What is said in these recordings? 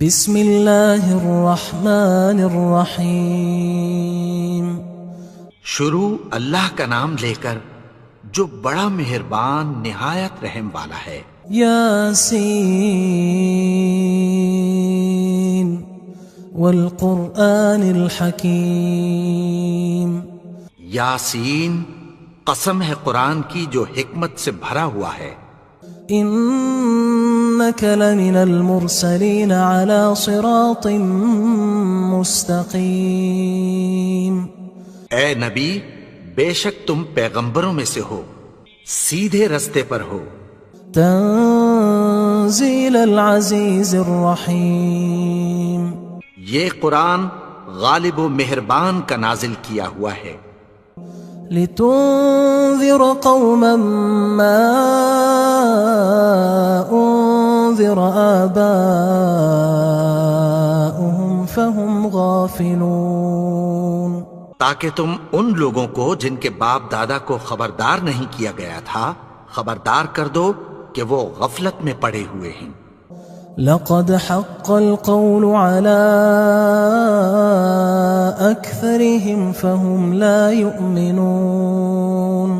بسم اللہ الرحمن الرحیم۔ شروع اللہ کا نام لے کر جو بڑا مہربان نہایت رحم والا ہے۔ یاسین والقرآن الحکیم۔ یاسین، قسم ہے قرآن کی جو حکمت سے بھرا ہوا ہے۔ انک لمن المرسلین علی صراط مستقیم۔ اے نبی، بے شک تم پیغمبروں میں سے ہو، سیدھے رستے پر ہو۔ تنزیل العزیز الرحیم۔ یہ قرآن غالب و مہربان کا نازل کیا ہوا ہے۔ لتنذر قوما ما انذر آباؤهم فهم غافلون۔ تاکہ تم ان لوگوں کو جن کے باپ دادا کو خبردار نہیں کیا گیا تھا خبردار کر دو کہ وہ غفلت میں پڑے ہوئے ہیں۔ لقد حق القول على أكثرهم فهم لا يؤمنون۔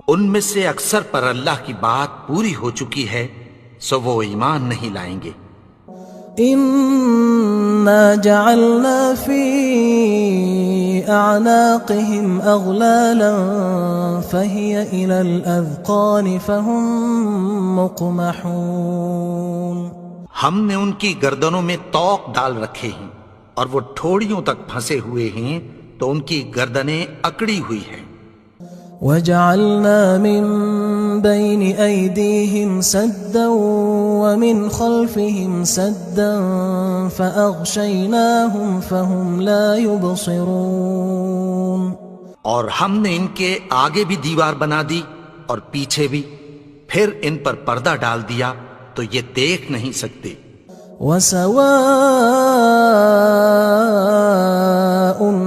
ان میں سے اکثر پر اللہ کی بات پوری ہو چکی ہے سو وہ ایمان نہیں لائیں گے۔ إنا جعلنا في أعناقهم أغلالا فهي إلى الأذقان فهم مقمحون۔ ہم نے ان کی گردنوں میں طوق ڈال رکھے ہیں اور وہ ٹھوڑیوں تک پھنسے ہوئے ہیں تو ان کی گردنیں اکڑی ہوئی ہیں۔ وَجَعَلْنَا مِن بَيْنِ أَيْدِيهِمْ سَدًّا وَمِنْ خَلْفِهِمْ سَدًّا فَأَغْشَيْنَاهُمْ فَهُمْ لَا يُبْصِرُونَ۔ اور ہم نے ان کے آگے بھی دیوار بنا دی اور پیچھے بھی، پھر ان پر پردہ ڈال دیا تو یہ دیکھ نہیں سکتے۔ وَسَوَاءٌ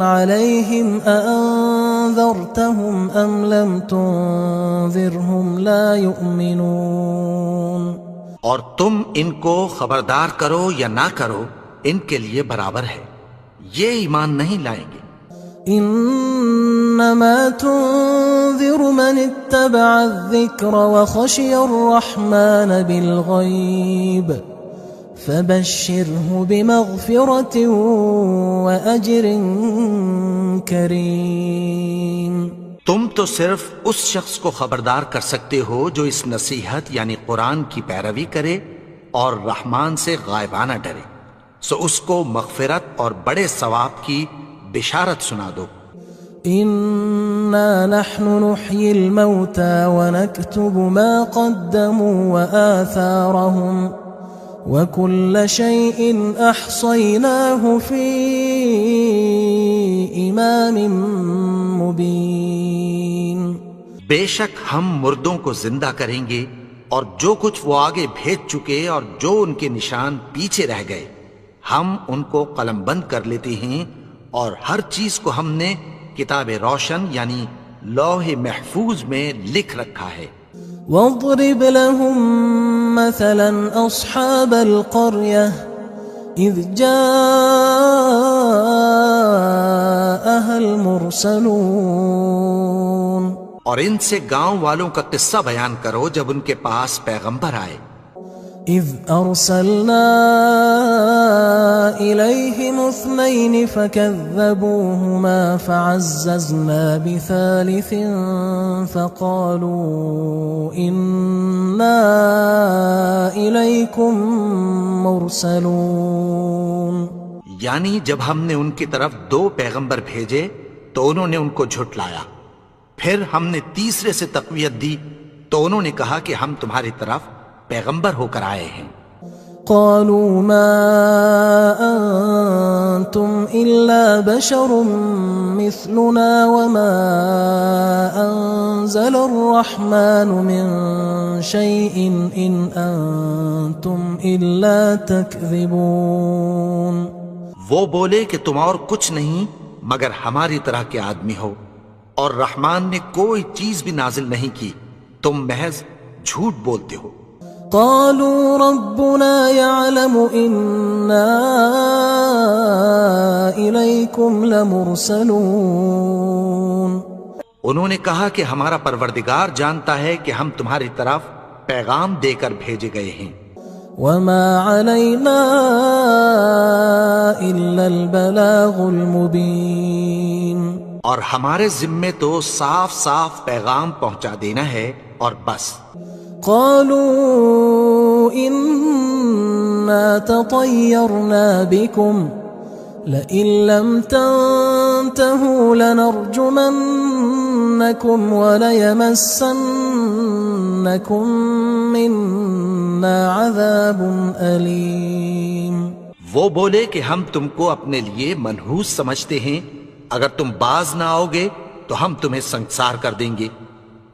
عَلَيْهِمْ أَأَنذَرْتَهُمْ أَمْ لَمْ تُنذِرْهُمْ لَا يُؤْمِنُونَ۔ اور تم ان کو خبردار کرو یا نہ کرو ان کے لیے برابر ہے، یہ ایمان نہیں لائیں گے۔ انما تنذر من اتبع الذکر وخشی الرحمن بالغیب فبشره بمغفرة وأجر کریم۔ تم تو صرف اس شخص کو خبردار کر سکتے ہو جو اس نصیحت یعنی قرآن کی پیروی کرے اور رحمان سے غائبانہ ڈرے، سو اس کو مغفرت اور بڑے ثواب کی بشارت سنا دو۔ انا نحن نحيي الموتى ونكتب ما قدموا وآثارهم وكل شيء احصيناه في امام مبين۔ بے شک ہم مردوں کو زندہ کریں گے اور جو کچھ وہ آگے بھیج چکے اور جو ان کے نشان پیچھے رہ گئے ہم ان کو قلم بند کر لیتے ہیں، اور ہر چیز کو ہم نے کتاب روشن یعنی لوح محفوظ میں لکھ رکھا ہے۔ واضرب لهم مثلا اصحاب القرية اذ جاءها المرسلون۔ اور ان سے گاؤں والوں کا قصہ بیان کرو جب ان کے پاس پیغمبر آئے۔ اذ ارسلنا الیہم اثنین فکذبوہما فعززنا بثالث فقالوا انا الیکم مرسلون۔ یعنی جب ہم نے ان کی طرف 2 پیغمبر بھیجے تو انہوں نے ان کو جھٹلایا، پھر ہم نے تیسرے سے تقویت دی تو انہوں نے کہا کہ ہم تمہاری طرف پیغمبر ہو کر آئے ہیں۔ قالوا ما انتم الا بشر مثلنا وما انزل الرحمن من شيء ان انتم الا تكذبون۔ وہ بولے کہ تم اور کچھ نہیں مگر ہماری طرح کے آدمی ہو، اور رحمان نے کوئی چیز بھی نازل نہیں کی، تم محض جھوٹ بولتے ہو۔ قالوا ربنا يعلم إنا لمرسلون انہوں نے کہا کہ ہمارا پروردگار جانتا ہے کہ ہم تمہاری طرف پیغام دے کر بھیجے گئے ہیں، وما علينا إلا البلاغ المبين اور ہمارے ذمے تو صاف صاف پیغام پہنچا دینا ہے اور بس۔ قالوا إنا تطيرنا بكم لئن لم تنتهوا لنرجمنكم وليمسنكم منا عذاب أليم۔ وہ بولے کہ ہم تم کو اپنے لیے منحوس سمجھتے ہیں، اگر تم باز نہ آؤ گے تو ہم تمہیں سنگسار کر دیں گے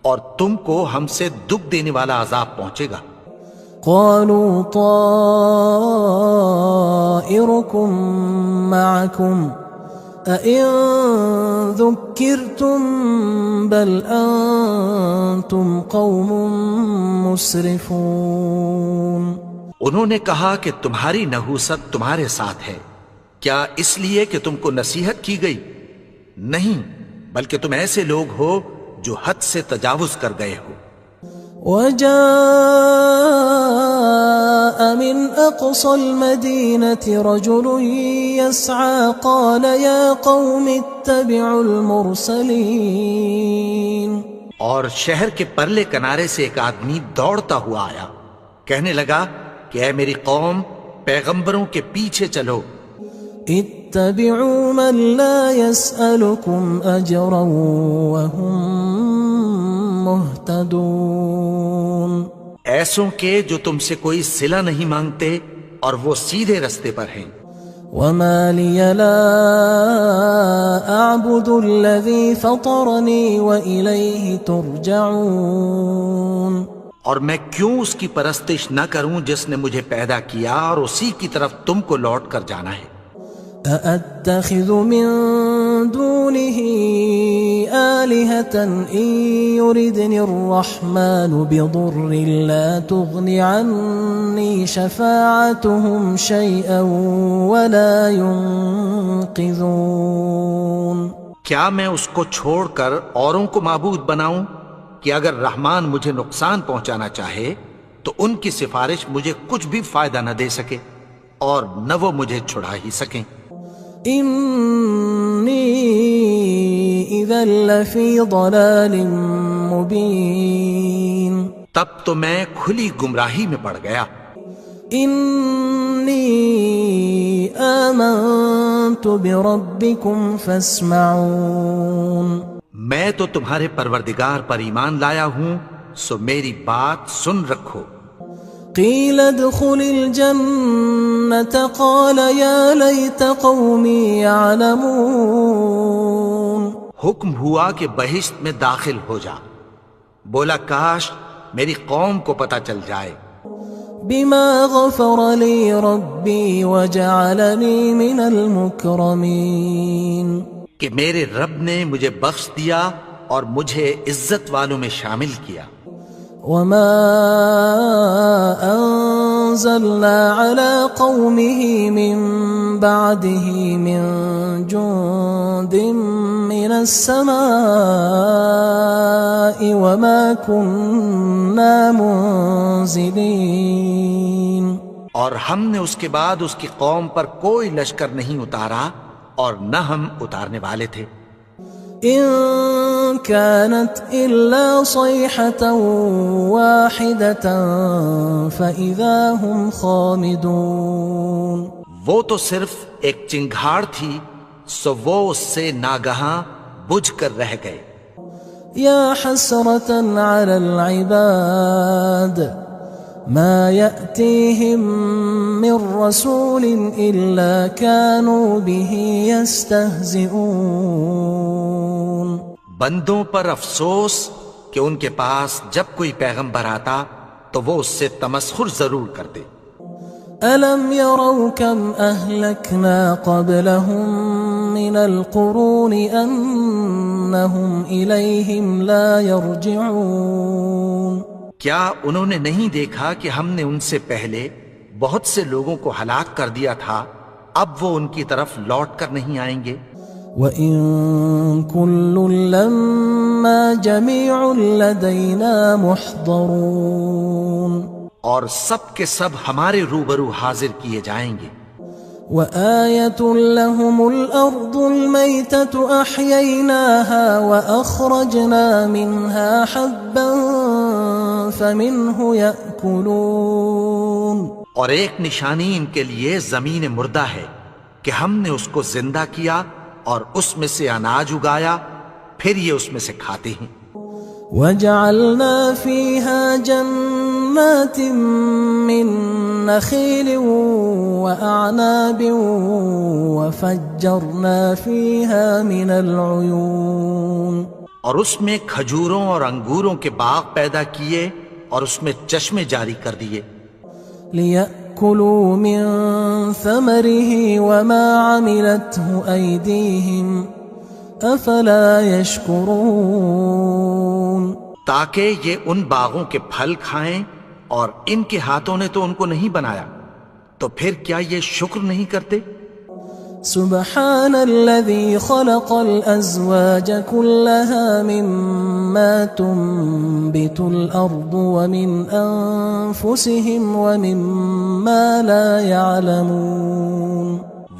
اور تم کو ہم سے دکھ دینے والا عذاب پہنچے گا۔ قالوا طائركم معكم أئن ذكرتم بل أنتم قوم مسرفون۔ انہوں نے کہا کہ تمہاری نحوست تمہارے ساتھ ہے، کیا اس لیے کہ تم کو نصیحت کی گئی؟ نہیں، بلکہ تم ایسے لوگ ہو جو حد سے تجاوز کر گئے ہو۔ وجاء من أقصى المدينة رجل يسعى قال يا قوم اتبعوا المرسلين۔ اور شہر کے پرلے کنارے سے ایک آدمی دوڑتا ہوا آیا، کہنے لگا کہ اے میری قوم، پیغمبروں کے پیچھے چلو۔ اتبعوا من لا يسألكم أجرا وهم مهتدون۔ ایسوں کے جو تم سے کوئی صلہ نہیں مانگتے اور وہ سیدھے رستے پر ہیں۔ وما لي لا أعبد الذي فطرني وإليه ترجعون۔ اور میں کیوں اس کی پرستش نہ کروں جس نے مجھے پیدا کیا اور اسی کی طرف تم کو لوٹ کر جانا ہے۔ أأتخذ من دونه آلهة إن يردني الرحمن بضر لا تغن عني شفاعتهم شيئا ولا ينقذون۔ کیا میں اس کو چھوڑ کر اوروں کو معبود بناؤں کہ اگر رحمان مجھے نقصان پہنچانا چاہے تو ان کی سفارش مجھے کچھ بھی فائدہ نہ دے سکے اور نہ وہ مجھے چھڑا ہی سکیں۔ إني إذا لفي ضلال مبين۔ تب تو میں کھلی گمراہی میں پڑ گیا۔ إني آمنت بربكم فاسمعون۔ میں تو تمہارے پروردگار پر ایمان لایا ہوں، سو میری بات سن رکھو۔ قيل ادخل الجنة قال يا ليت قومي يعلمون۔ حکم ہوا کہ بہشت میں داخل ہو جا، بولا کاش میری قوم کو پتہ چل جائے۔ بما غفر لي ربي وجعلني من المكرمين۔ کہ میرے رب نے مجھے بخش دیا اور مجھے عزت والوں میں شامل کیا۔ وما أنزلنا على قومه من بعده من جند من السماء وما كنا منزلين۔ اور ہم نے اس کے بعد اس کی قوم پر کوئی لشکر نہیں اتارا اور نہ ہم اتارنے والے تھے۔ إن كانت إلا صيحة واحدة فإذا هم خامدون۔ وہ تو صرف ایک چنگھاڑ تھی، سو وہ اس سے ناگہاں بجھ کر رہ گئے۔ يا حسرة على العباد ما يأتيهم من رسول إلا كانوا به يستهزئون۔ بندوں پر افسوس کہ ان کے پاس جب کوئی پیغمبر آتا تو وہ اس سے تمسخر ضرور کرتے۔ ألم يروا كم أهلكنا قبلهم من القرون أنهم إليهم لا يرجعون۔ کیا انہوں نے نہیں دیکھا کہ ہم نے ان سے پہلے بہت سے لوگوں کو ہلاک کر دیا تھا، اب وہ ان کی طرف لوٹ کر نہیں آئیں گے؟ وَإِن كُلٌّ لَّمَّا جَمِيعٌ لَّدَيْنَا مُحْضَرُونَ اور سب کے سب ہمارے روبرو حاضر کیے جائیں گے۔ وَآيَةٌ لَّهُمُ الْأَرْضُ الْمَيْتَةُ أَحْيَيْنَاهَا وَأَخْرَجْنَا مِنْهَا حَبًّا فَمِنْهُ يَأْكُلُونَ اور ایک نشانی ان کے لیے زمین مردہ ہے کہ ہم نے اس کو زندہ کیا اور اس میں سے اناج اگایا، پھر یہ اس میں سے کھاتے ہیں۔ وَجَعَلْنَا فِيهَا جَنَّاتٍ مِّن نَّخِيلٍ وَأَعْنَابٍ وَفَجَّرْنَا فِيهَا مِنَ الْعُيُونِ اور اس میں کھجوروں اور انگوروں کے باغ پیدا کیے اور اس میں چشمے جاری کر دیے، لِيَأْكُلُوا مِن ثَمَرِهِ وَمَا عَمِلَتْهُ أَيْدِيهِمْ أَفَلَا يَشْكُرُونَ تاکہ یہ ان باغوں کے پھل کھائیں، اور ان کے ہاتھوں نے تو ان کو نہیں بنایا، تو پھر کیا یہ شکر نہیں کرتے؟ سبحان الذي خلق الأزواج كلها مما تنبت الأرض ومن أنفسهم ومما لا يعلمون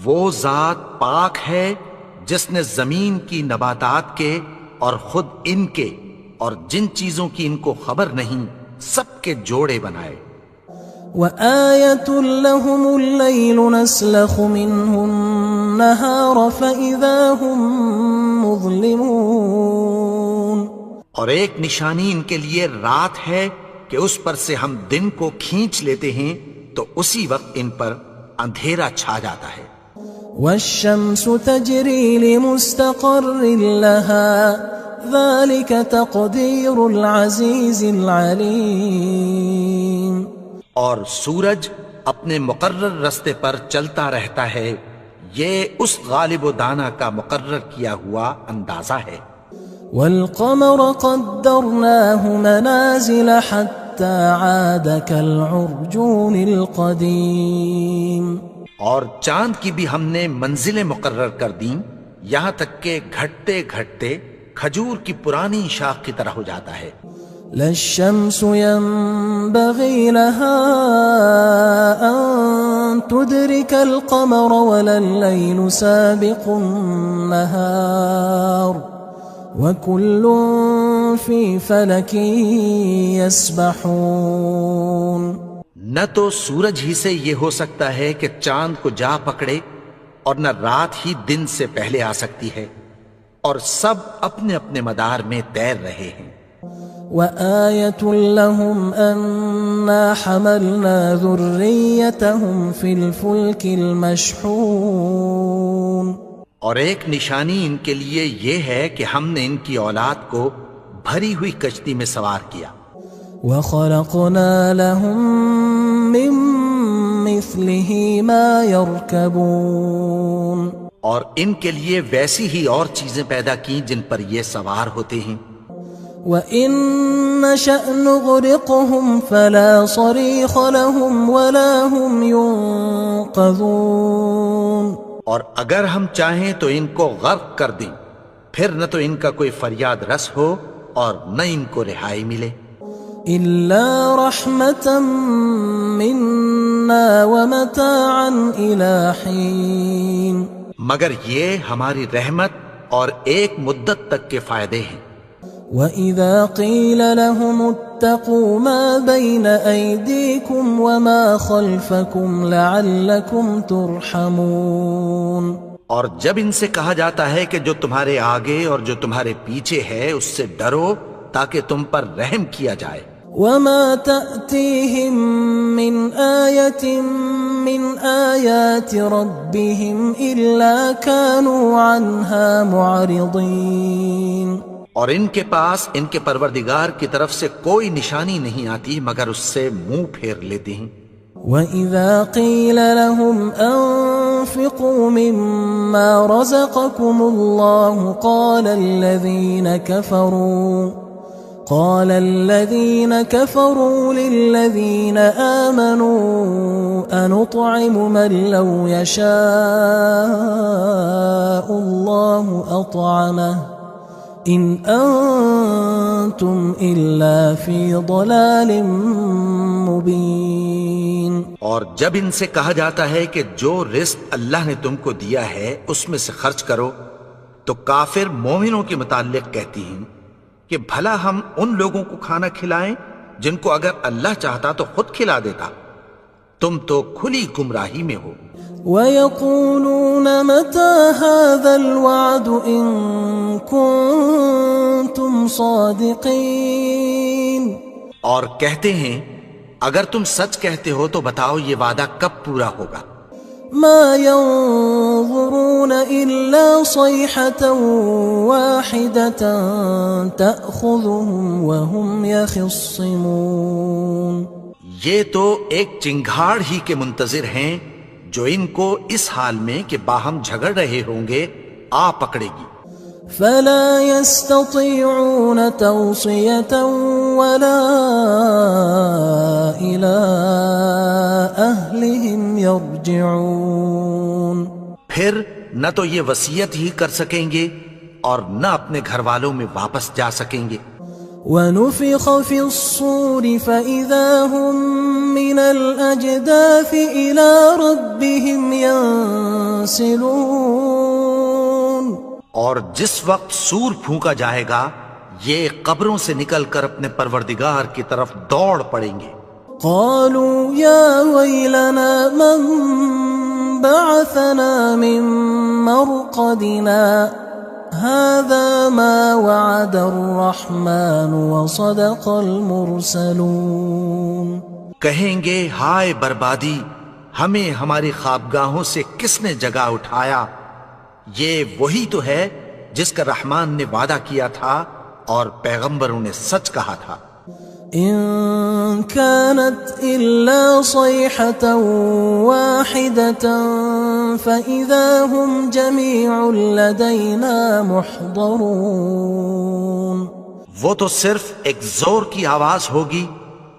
وہ ذات پاک ہے جس نے زمین کی نباتات کے اور خود ان کے اور جن چیزوں کی ان کو خبر نہیں سب کے جوڑے بنائے۔ وَآيَةٌ لَّهُمُ اللَّيْلُ نَسْلَخُ مِنْهُ النَّهَارَ فَإِذَا هُمْ مُظْلِمُونَ اور ایک نشانی ان کے لیے رات ہے کہ اس پر سے ہم دن کو کھینچ لیتے ہیں تو اسی وقت ان پر اندھیرا چھا جاتا ہے۔ وَالشَّمْسُ تَجْرِي لِمُسْتَقَرٍّ لَّهَا ذَلِكَ تَقْدِيرُ الْعَزِيزِ الْعَلِيمِ اور سورج اپنے مقرر رستے پر چلتا رہتا ہے، یہ اس غالب و دانا کا مقرر کیا ہوا اندازہ ہے۔ وَالْقَمَرَ قَدَّرْنَاهُ مَنَازِلَ حَتَّى عَادَ كَالْعُرْجُونِ الْقَدِيمِ اور چاند کی بھی ہم نے منزلیں مقرر کر دیں، یہاں تک کہ گھٹتے گھٹتے کھجور کی پرانی شاخ کی طرح ہو جاتا ہے۔ لا الشمس ينبغي لها أن تدرك القمر ولا الليل سابق النهار وكل في فلك يسبحون نہ تو سورج ہی سے یہ ہو سکتا ہے کہ چاند کو جا پکڑے، اور نہ رات ہی دن سے پہلے آ سکتی ہے، اور سب اپنے اپنے مدار میں تیر رہے ہیں۔ وَآيَةٌ لَّهُمْ أَنَّا حَمَلْنَا ذُرِّيَّتَهُمْ فِي الْفُلْكِ الْمَشْحُونِ اور ایک نشانی ان کے لیے یہ ہے کہ ہم نے ان کی اولاد کو بھری ہوئی کشتی میں سوار کیا۔ وَخَلَقْنَا لَهُم مِّن مِّثْلِهِ مَا يَرْكَبُونَ اور ان کے لیے ویسی ہی اور چیزیں پیدا کی جن پر یہ سوار ہوتے ہیں۔ وَإِن نَّشَأْ نُغْرِقْهُمْ فَلَا صَرِيخَ لَهُمْ وَلَا هُمْ يُنقَذُونَ اور اگر ہم چاہیں تو ان کو غرق کر دیں، پھر نہ تو ان کا کوئی فریاد رس ہو اور نہ ان کو رہائی ملے۔ إِلَّا رَحْمَةً مِّنَّا وَمَتَاعًا إِلَىٰ حِينٍ مگر یہ ہماری رحمت اور ایک مدت تک کے فائدے ہیں۔ وَإِذَا قِيلَ لَهُمُ اتَّقُوا مَا بَيْنَ أَيْدِيكُمْ وَمَا خَلْفَكُمْ لَعَلَّكُمْ تُرْحَمُونَ اور جب ان سے کہا جاتا ہے کہ جو تمہارے آگے اور جو تمہارے پیچھے ہے اس سے ڈرو تاکہ تم پر رحم کیا جائے۔ وَمَا تَأْتِيهِم مِّنْ آيَةٍ مِّنْ آيَاتِ رَبِّهِمْ إِلَّا كَانُوا عَنْهَا مُعْرِضِينَ اور ان کے پاس ان کے پروردگار کی طرف سے کوئی نشانی نہیں آتی مگر اس سے منہ پھیر لیتے ہیں۔ وَإِذَا قِيلَ لَهُمْ أَنفِقُوا مِمَّا رَزَقَكُمُ اللَّهُ قال الذين كفروا للذين آمنوا أنطعم من لو يشاء الله أطعمه إن أنتم إلا في ضلال مبين. اور جب ان سے کہا جاتا ہے کہ جو رزق اللہ نے تم کو دیا ہے اس میں سے خرچ کرو، تو کافر مومنوں کے متعلق کہتی ہیں کہ بھلا ہم ان لوگوں کو کھانا کھلائیں جن کو اگر اللہ چاہتا تو خود کھلا دیتا. تم تو کھلی گمراہی میں ہو. وَيَقُولُونَ مَتَى هَذَا الْوَعْدُ إِن كُنتُمْ صَادِقِينَ. اور کہتے ہیں اگر تم سچ کہتے ہو تو بتاؤ یہ وعدہ کب پورا ہوگا. ما ينظرون إلا صيحة واحدة تأخذهم وهم يخصمون. یہ تو ایک چنگھاڑ ہی کے منتظر ہیں جو ان کو اس حال میں کہ باہم جھگڑ رہے ہوں گے آ پکڑے گی. فلا يستطيعون توصية ولا إلى أهلهم يرجعون. پھر نہ تو یہ وصیت ہی کر سکیں گے اور نہ اپنے گھر والوں میں واپس جا سکیں گے. ونفخ في الصور فإذا هم من الأجداث إلى ربهم ينسلون. اور جس وقت سور پھونکا جائے گا یہ قبروں سے نکل کر اپنے پروردگار کی طرف دوڑ پڑیں گے. قالوا يا ويلنا من بعثنا من مرقدنا هذا ما وعد الرحمن وصدق المرسلون. کہیں گے ہائے بربادی، ہمیں ہماری خوابگاہوں سے کس نے جگا اٹھایا. یہ وہی تو ہے جس کا رحمان نے وعدہ کیا تھا اور پیغمبروں نے سچ کہا تھا. إن كانت إلا صيحة واحدة فإذا هم جميع لدينا محضرون. وہ تو صرف ایک زور کی آواز ہوگی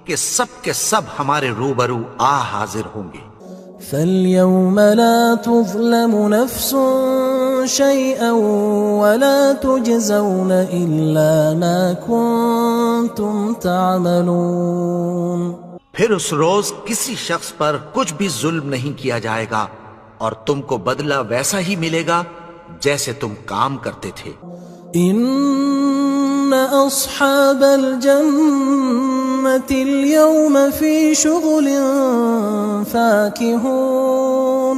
کہ سب کے سب ہمارے روبرو آ حاضر ہوں گے. فاليوم لا تظلم نفس شيئا ولا تجزون إلا ما كنتم تعملون. پھر اس روز کسی شخص پر کچھ بھی ظلم نہیں کیا جائے گا اور تم کو بدلہ ویسا ہی ملے گا جیسے تم کام کرتے تھے. إن أصحاب الجنة اليوم في شغل فاكهون.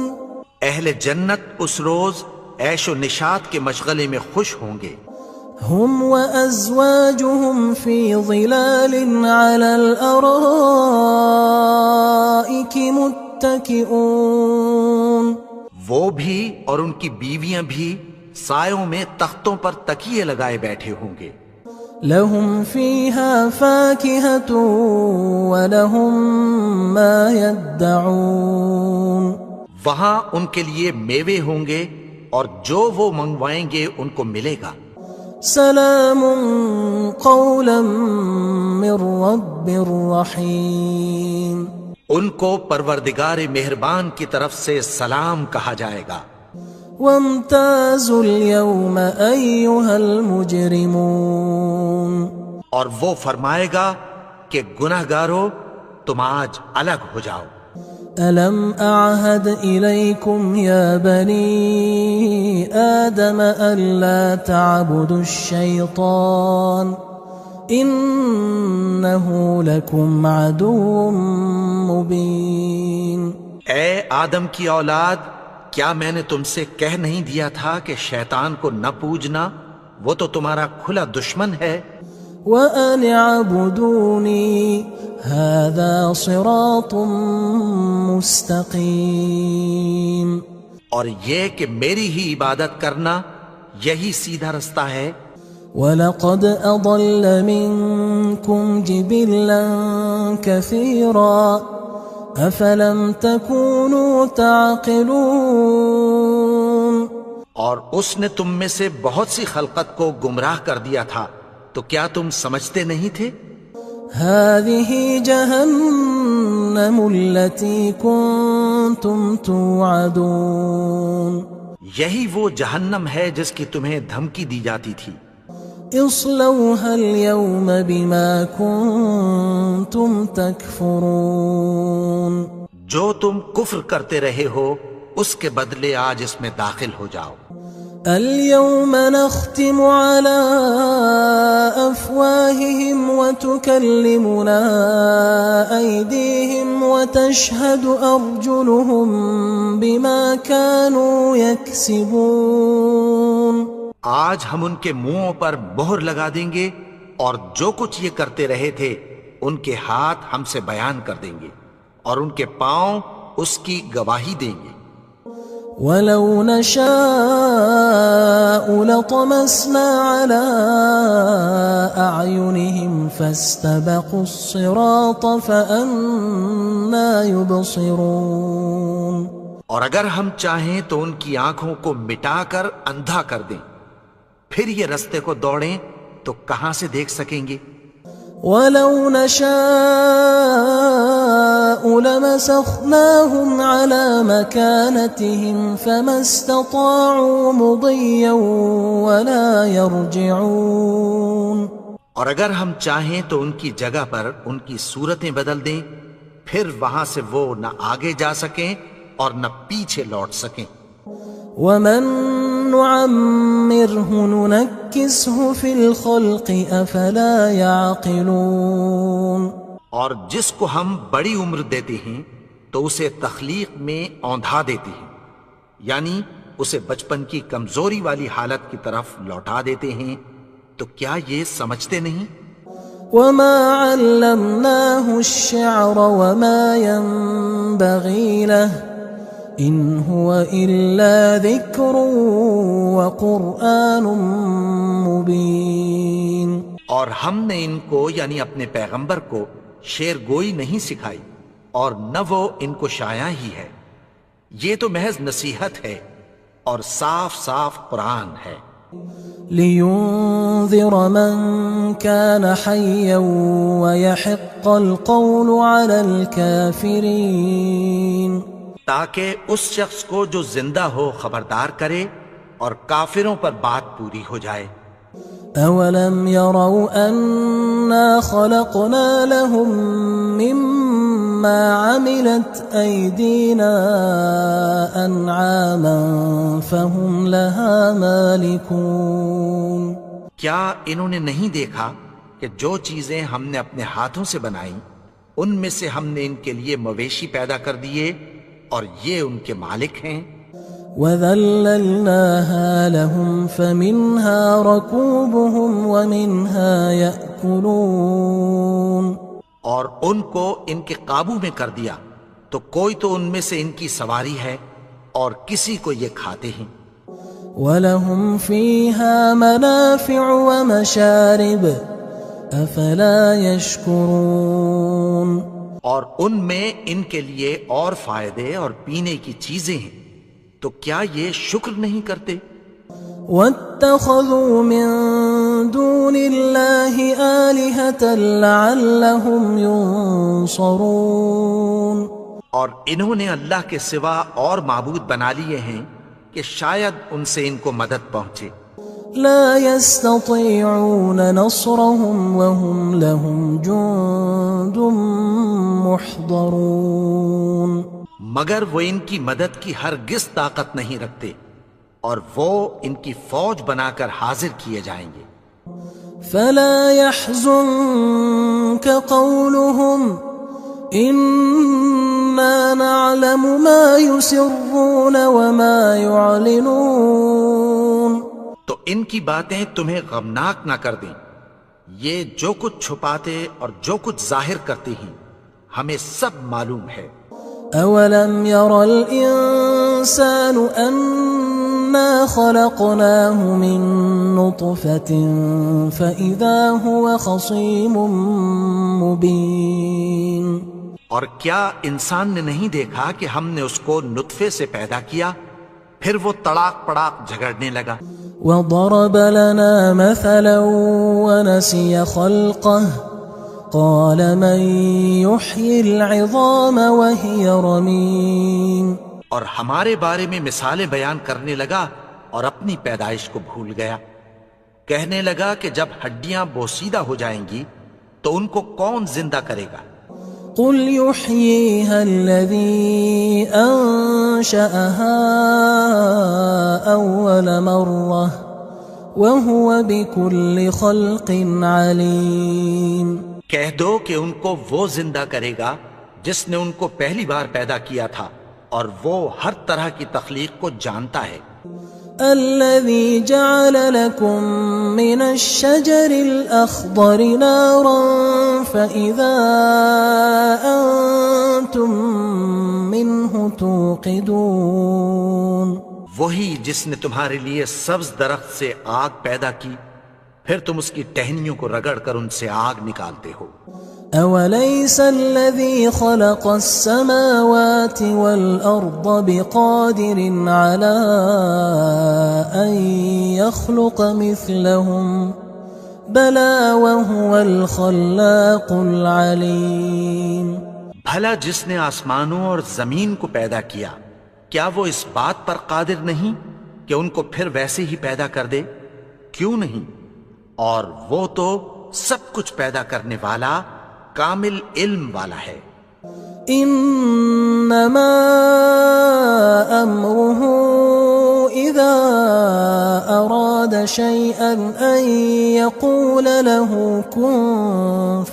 اہل جنت اس روز عیش و نشاط کے مشغلے میں خوش ہوں گے. هم وأزواجهم في ظلال على الأرائك متكئون. وہ بھی اور ان کی بیویاں بھی سایوں میں تختوں پر تکیے لگائے بیٹھے ہوں گے. لهم فيها فاكهة ولهم ما يدعون. وہاں ان کے لیے میوے ہوں گے اور جو وہ منگوائیں گے ان کو ملے گا. سلام قولا من رب رحیم. ان کو پروردگار مہربان کی طرف سے سلام کہا جائے گا. وامتازوا اليوم أيها المجرمون. اور وہ فرمائے گا کہ گناہگارو تم آج الگ ہو جاؤ. ألم أعهد إليكم يا بني آدم ألا تعبدوا الشيطان إنه لكم عدو مبين. اے آدم کی اولاد، کیا میں نے تم سے کہہ نہیں دیا تھا کہ شیطان کو نہ پوجنا، وہ تو تمہارا کھلا دشمن ہے. وَأَنِ اعْبُدُونِي هَذَا صِرَاطٌ مُسْتَقِيمٌ. اور یہ کہ میری ہی عبادت کرنا یہی سیدھا رستہ ہے. وَلَقَدْ أَضَلَّ مِنكُمْ جِبِلًّا كَثِيرًا أَفَلَمْ تَكُونُوا تَعْقِلُونَ. اور اس نے تم میں سے بہت سی خلقت کو گمراہ کر دیا تھا، تو کیا تم سمجھتے نہیں تھے؟ هذه جهنم التي كنتم توعدون یہی وہ جہنم ہے جس کی تمہیں دھمکی دی جاتی تھی. اصلوها اليوم بما كنتم تكفرون جو تم کفر کرتے رہے ہو اس کے بدلے آج اس میں داخل ہو جاؤ. اليوم نختم على أفواههم وتكلمنا أيديهم وتشهد أرجلهم بما كانوا يكسبون. آج ہم ان کے منہوں پر مہر لگا دیں گے اور جو کچھ یہ کرتے رہے تھے ان کے ہاتھ ہم سے بیان کر دیں گے اور ان کے پاؤں اس کی گواہی دیں گے. ولو نشاء لطمسنا على أعينهم فاستبقوا الصراط فأنى يبصرون. اور اگر ہم چاہیں تو ان کی آنکھوں کو مٹا کر اندھا کر دیں، پھر یہ رستے کو دوڑیں تو کہاں سے دیکھ سکیں گے. ولو نشاء لمسخناهم على مكانتهم فما استطاعوا مضيا ولا يرجعون. اور اگر ہم چاہیں تو ان کی جگہ پر ان کی صورتیں بدل دیں، پھر وہاں سے وہ نہ آگے جا سکیں اور نہ پیچھے لوٹ سکیں. ومن نعمره ننكسه في الخلق افلا يعقلون. اور جس کو ہم بڑی عمر دیتے ہیں تو اسے تخلیق میں اوندھا دیتے ہیں، یعنی اسے بچپن کی کمزوری والی حالت کی طرف لوٹا دیتے ہیں. تو کیا یہ سمجھتے نہیں؟ وما علمناه الشعر وما ينبغي له ان هو الا ذکر وقرآن مبین. اور ہم نے ان کو یعنی اپنے پیغمبر کو شعر گوئی نہیں سکھائی اور نہ وہ ان کو شایع ہی ہے، یہ تو محض نصیحت ہے اور صاف صاف قرآن ہے. لينذر من كان حيا ويحق القول على الكافرين. تاکہ اس شخص کو جو زندہ ہو خبردار کرے اور کافروں پر بات پوری ہو جائے. اولم يروا انا خلقنا لهم مما عملت ايدينا انعاما فهم لها مالكون. کیا انہوں نے نہیں دیکھا کہ جو چیزیں ہم نے اپنے ہاتھوں سے بنائیں ان میں سے ہم نے ان کے لیے مویشی پیدا کر دیے اور یہ ان کے مالک ہیں. وَذَلَّلْنَاهَا لَهُمْ فَمِنْهَا رَكُوبُهُمْ وَمِنْهَا يَأْكُلُونَ. اور ان کو ان کے قابو میں کر دیا تو کوئی تو ان میں سے ان کی سواری ہے اور کسی کو یہ کھاتے ہیں. وَلَهُمْ فِيهَا مَنَافِعُ وَمَشَارِبُ أَفَلَا يَشْكُرُونَ. اور ان میں ان کے لیے اور فائدے اور پینے کی چیزیں ہیں، تو کیا یہ شکر نہیں کرتے؟ وَاتَّخَذُوا مِن دُونِ اللَّهِ آلِهَةً لَعَلَّهُمْ يُنصَرُونَ. اور انہوں نے اللہ کے سوا اور معبود بنا لیے ہیں کہ شاید ان سے ان کو مدد پہنچے. لا يستطيعون نصرهم وهم لهم جند محضرون. مگر وہ ان کی مدد کی ہرگز طاقت نہیں رکھتے اور وہ ان کی فوج بنا کر حاضر کیے جائیں گے. فلا يحزنك قولهم إنا نعلم ما يسرون وما يعلنون. تو ان کی باتیں تمہیں غمناک نہ کر دیں، یہ جو کچھ چھپاتے اور جو کچھ ظاہر کرتے ہیں ہمیں سب معلوم ہے. أولم ير الإنسان أنا خلقناه من نطفة فإذا هو خصيم مبين. اور کیا انسان نے نہیں دیکھا کہ ہم نے اس کو نطفے سے پیدا کیا، پھر وہ تڑاک پڑاک جھگڑنے لگا. وضرب لنا مثلا ونسي خلقه قال من يحيي العظام وهي رميم اور ہمارے بارے میں مثالیں بیان کرنے لگا اور اپنی پیدائش کو بھول گیا. کہنے لگا کہ جب ہڈیاں بوسیدہ ہو جائیں گی تو ان کو کون زندہ کرے گا؟ قل يحييها الذي أنشأها أول مرة وهو بكل خلق عليم. کہہ دو کہ ان کو وہ زندہ کرے گا جس نے ان کو پہلی بار پیدا کیا تھا اور وہ ہر طرح کی تخلیق کو جانتا ہے. الذي جعل لكم من الشجر الأخضر نارا فإذا أنتم منه توقدون. وہی جس نے تمہارے لیے سبز درخت سے آگ پیدا کی پھر تم اس کی ٹہنیوں کو رگڑ کر ان سے آگ نکالتے ہو. أوليس الذي خلق السماوات والأرض بقادر على أن يخلق مثلهم بلى وهو الخلاق العليم. بھلا جس نے آسمانوں اور زمین کو پیدا کیا کیا وہ اس بات پر قادر نہیں کہ ان کو پھر ویسے ہی پیدا کر دے؟ کیوں نہیں؟ اور وہ تو سب کچھ پیدا کرنے والا کامل علم والا ہے. انما امره اذا اراد شيئا ان يقول له كن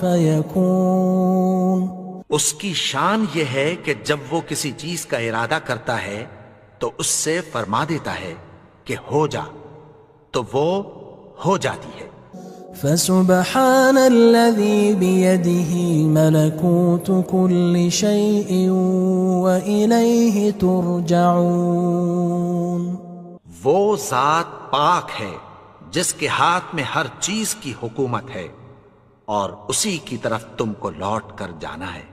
فيكون. اس کی شان یہ ہے کہ جب وہ کسی چیز کا ارادہ کرتا ہے تو اس سے فرما دیتا ہے کہ ہو جا تو وہ ہو جاتی ہے. فسبحان الذي بيده ملكوت كل شيء وإليه ترجعون. وہ ذات پاک ہے جس کے ہاتھ میں ہر چیز کی حکومت ہے اور اسی کی طرف تم کو لوٹ کر جانا ہے.